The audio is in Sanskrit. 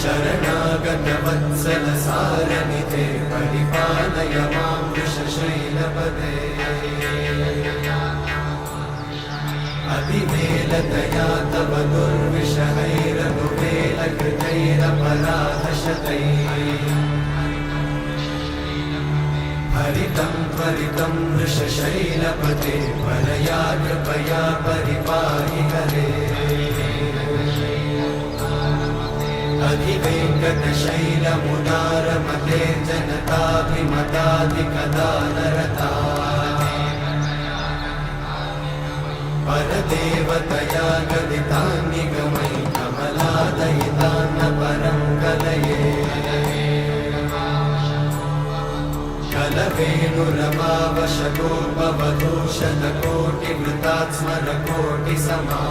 शरणागतवत्सलसारनिधे परिपालय मां वृषशैलपदे अतिवेलतया तव दुर्विषहैरनुवेलकृतैरपराधशतैः हरितं त्वरितं वृषशैलपते परया कृपया परिपाहि हरे अधिवेङ्कटशैलमुदारमते जनताभिमताधिकदानरता परदेवतया गदितान्निगमैः कमलादयितान्न परं कलये कलवेणुरवावशतोपवधूषणकोटिवृतात् स्मरकोटिसमा